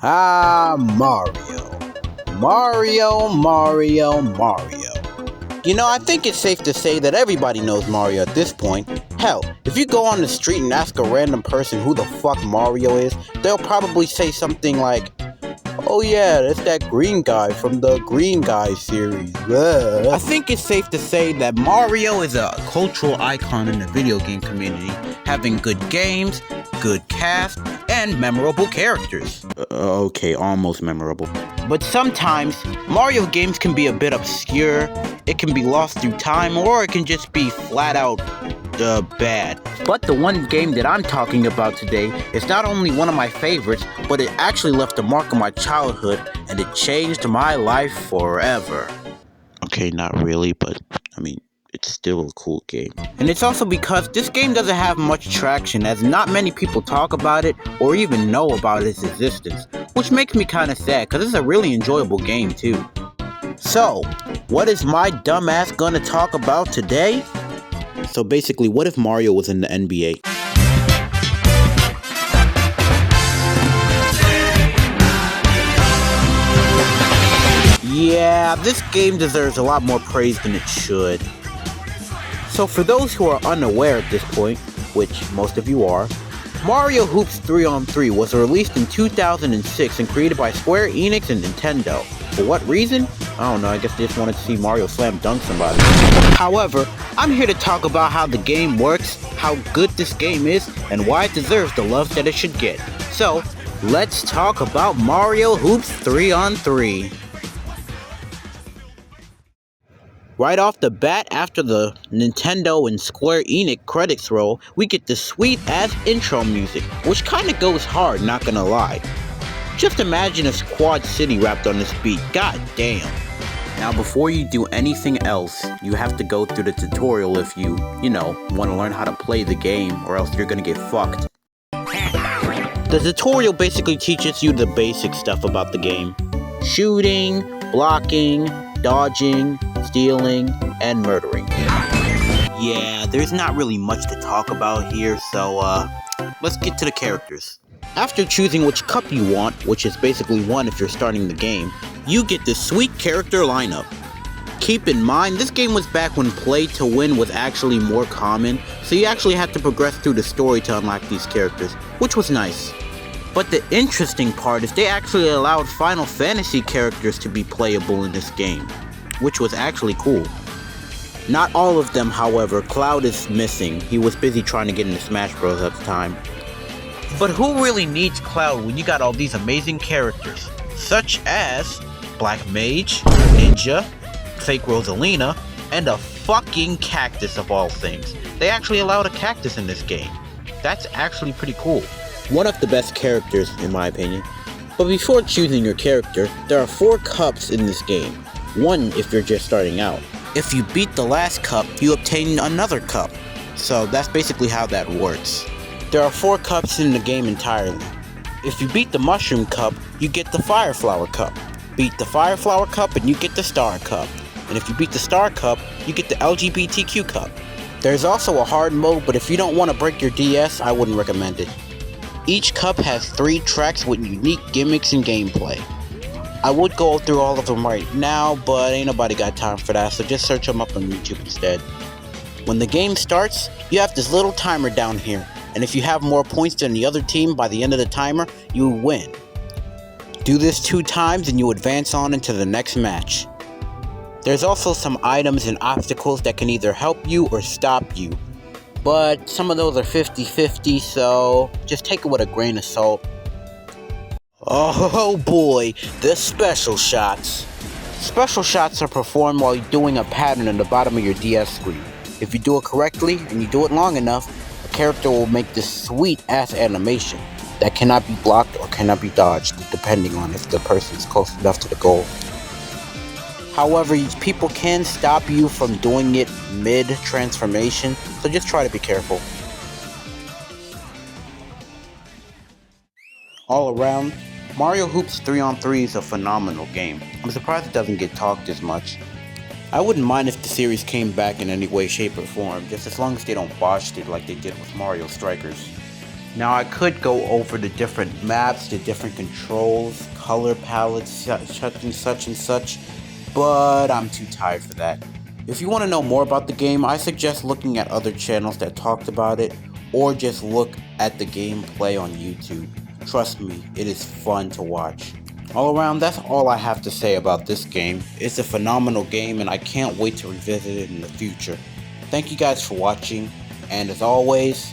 Mario. Mario. You know, I think it's safe to say that everybody knows Mario at this point. Hell, if you go on the street and ask a random person who the fuck Mario is, they'll probably say something like, "Oh yeah, that's that green guy from the Green Guy series." I think it's safe to say that Mario is a cultural icon in the video game community, having good games, good cast, and memorable characters. Okay, almost memorable. But sometimes, Mario games can be a bit obscure, it can be lost through time, or it can just be flat out bad. But the one game that I'm talking about today is not only one of my favorites, but it actually left a mark on my childhood, and it changed my life forever. Okay, not really, but I mean, it's still a cool game. And it's also because this game doesn't have much traction, as not many people talk about it or even know about its existence, which makes me kinda sad, because it's a really enjoyable game too. So, what is my dumbass gonna talk about today? So basically, what if Mario was in the NBA? Yeah, this game deserves a lot more praise than it should. So for those who are unaware at this point, which most of you are, Mario Hoops 3-on-3 was released in 2006 and created by Square Enix and Nintendo. For what reason? I don't know, I guess they just wanted to see Mario slam dunk somebody. However, I'm here to talk about how the game works, how good this game is, and why it deserves the love that it should get. So, let's talk about Mario Hoops 3-on-3. Right off the bat, after the Nintendo and Square Enix credits roll, we get the sweet-ass intro music, which kinda goes hard, not gonna lie. Just imagine a Quad City rapped on this beat, god damn. Now before you do anything else, you have to go through the tutorial if you want to learn how to play the game, or else you're gonna get fucked. The tutorial basically teaches you the basic stuff about the game. Shooting, blocking, dodging, stealing, and murdering. Yeah, there's not really much to talk about here, so let's get to the characters. After choosing which cup you want, which is basically one if you're starting the game, you get this sweet character lineup. Keep in mind, this game was back when play to win was actually more common, so you actually had to progress through the story to unlock these characters, which was nice. But the interesting part is they actually allowed Final Fantasy characters to be playable in this game, which was actually cool. Not all of them, however. Cloud is missing. He was busy trying to get into Smash Bros. At the time. But who really needs Cloud when you got all these amazing characters, such as Black Mage, Ninja, Fake Rosalina, and a fucking cactus of all things. They actually allowed a cactus in this game. That's actually pretty cool. One of the best characters, in my opinion. But before choosing your character, there are 4 cups in this game. One if you're just starting out. If you beat the last cup, you obtain another cup. So that's basically how that works. There are 4 cups in the game entirely. If you beat the Mushroom Cup, you get the Fire Flower Cup. Beat the Fire Flower Cup and you get the Star Cup. And if you beat the Star Cup, you get the LGBTQ Cup. There's also a hard mode, but if you don't want to break your DS, I wouldn't recommend it. Each cup has 3 tracks with unique gimmicks and gameplay. I would go through all of them right now, but ain't nobody got time for that, so just search them up on YouTube instead. When the game starts, you have this little timer down here, and if you have more points than the other team by the end of the timer, you win. Do this 2 times and you advance on into the next match. There's also some items and obstacles that can either help you or stop you, but some of those are 50-50, so just take it with a grain of salt. Oh boy, the special shots. Special shots are performed while you're doing a pattern on the bottom of your DS screen. If you do it correctly and you do it long enough, a character will make this sweet ass animation that cannot be blocked or cannot be dodged, depending on if the person is close enough to the goal. However, people can stop you from doing it mid-transformation, so just try to be careful. All around, Mario Hoops 3-on-3 is a phenomenal game. I'm surprised it doesn't get talked as much. I wouldn't mind if the series came back in any way, shape, or form, just as long as they don't botch it like they did with Mario Strikers. Now I could go over the different maps, the different controls, color palettes, such and such, but I'm too tired for that. If you want to know more about the game, I suggest looking at other channels that talked about it, or just look at the gameplay on YouTube. Trust me, it is fun to watch. All around, that's all I have to say about this game. It's a phenomenal game and I can't wait to revisit it in the future. Thank you guys for watching, and as always,